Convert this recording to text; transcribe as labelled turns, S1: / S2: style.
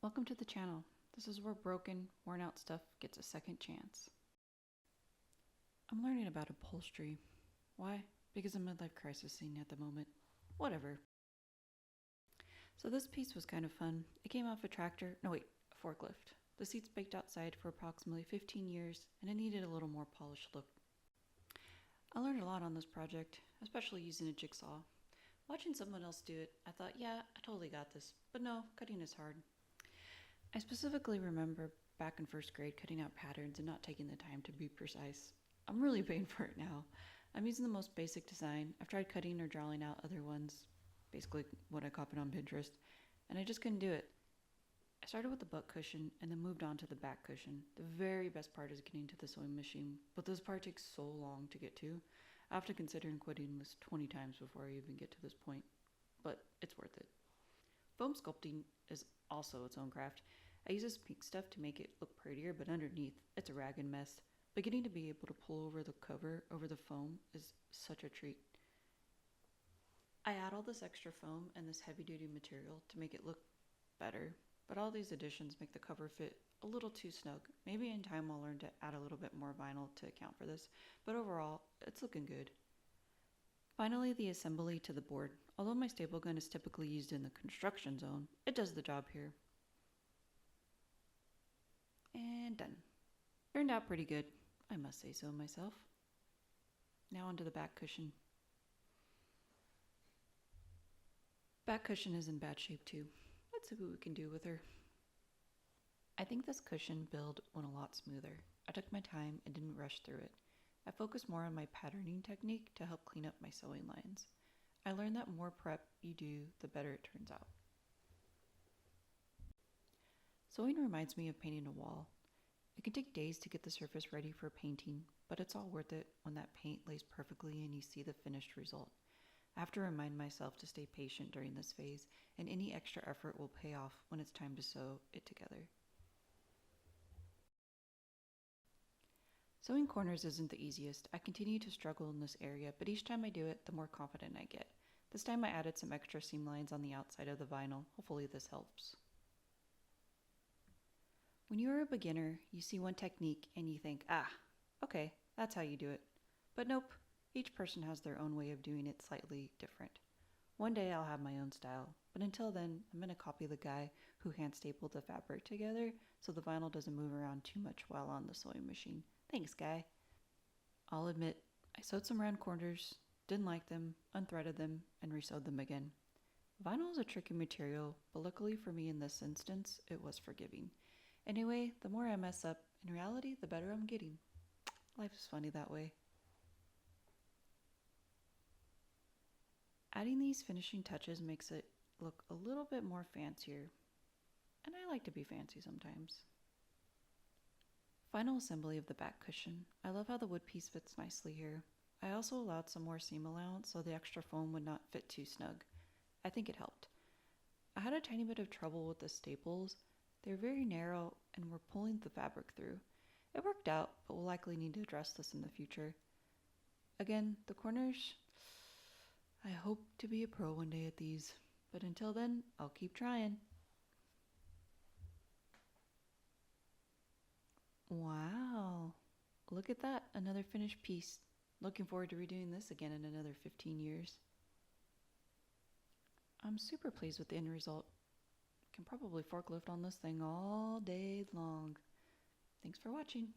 S1: Welcome to the channel. This is where broken, worn out stuff gets a second chance. I'm learning about upholstery. Why? Because I'm midlife crisis scene at the moment. Whatever. So this piece was kind of fun. It came off a forklift. The seats baked outside for approximately 15 years and it needed a little more polished look. I learned a lot on this project, especially using a jigsaw. Watching someone else do it, I thought, yeah, I totally got this. But no, cutting is hard. I specifically remember back in first grade cutting out patterns and not taking the time to be precise. I'm really paying for it now. I'm using the most basic design. I've tried cutting or drawing out other ones, basically what I copied on Pinterest, and I just couldn't do it. I started with the butt cushion and then moved on to the back cushion. The very best part is getting to the sewing machine, but this part takes so long to get to. I have to consider quitting this 20 times before I even get to this point, but it's worth it. Foam sculpting is also its own craft. I use this pink stuff to make it look prettier, but underneath, it's a ragged mess. But getting to be able to pull over the cover over the foam is such a treat. I add all this extra foam and this heavy-duty material to make it look better, but all these additions make the cover fit a little too snug. Maybe in time I'll learn to add a little bit more vinyl to account for this, but overall, it's looking good. Finally, the assembly to the board. Although my staple gun is typically used in the construction zone, it does the job here. And done. Turned out pretty good, I must say so myself. Now onto the back cushion. Back cushion is in bad shape too. Let's see what we can do with her. I think this cushion build went a lot smoother. I took my time and didn't rush through it. I focused more on my patterning technique to help clean up my sewing lines. I learned that more prep you do, the better it turns out. Sewing reminds me of painting a wall. It can take days to get the surface ready for painting, but it's all worth it when that paint lays perfectly and you see the finished result. I have to remind myself to stay patient during this phase, and any extra effort will pay off when it's time to sew it together. Sewing corners isn't the easiest. I continue to struggle in this area, but each time I do it, the more confident I get. This time I added some extra seam lines on the outside of the vinyl. Hopefully this helps. When you're a beginner, you see one technique and you think, okay, that's how you do it. But nope, each person has their own way of doing it slightly different. One day I'll have my own style, but until then, I'm going to copy the guy who hand stapled the fabric together so the vinyl doesn't move around too much while on the sewing machine. Thanks, guy. I'll admit, I sewed some round corners, didn't like them, unthreaded them, and resewed them again. Vinyl is a tricky material, but luckily for me in this instance, it was forgiving. Anyway, the more I mess up, in reality, the better I'm getting. Life is funny that way. Adding these finishing touches makes it look a little bit more fancier, and I like to be fancy sometimes. Final assembly of the back cushion. I love how the wood piece fits nicely here. I also allowed some more seam allowance so the extra foam would not fit too snug. I think it helped. I had a tiny bit of trouble with the staples. They're very narrow and were pulling the fabric through. It worked out, but we'll likely need to address this in the future. Again, the corners, I hope to be a pro one day at these, but until then, I'll keep trying. Wow, look at that, another finished piece. Looking forward to redoing this again in another 15 years. I'm super pleased with the end result. Can probably forklift on this thing all day long. Thanks for watching.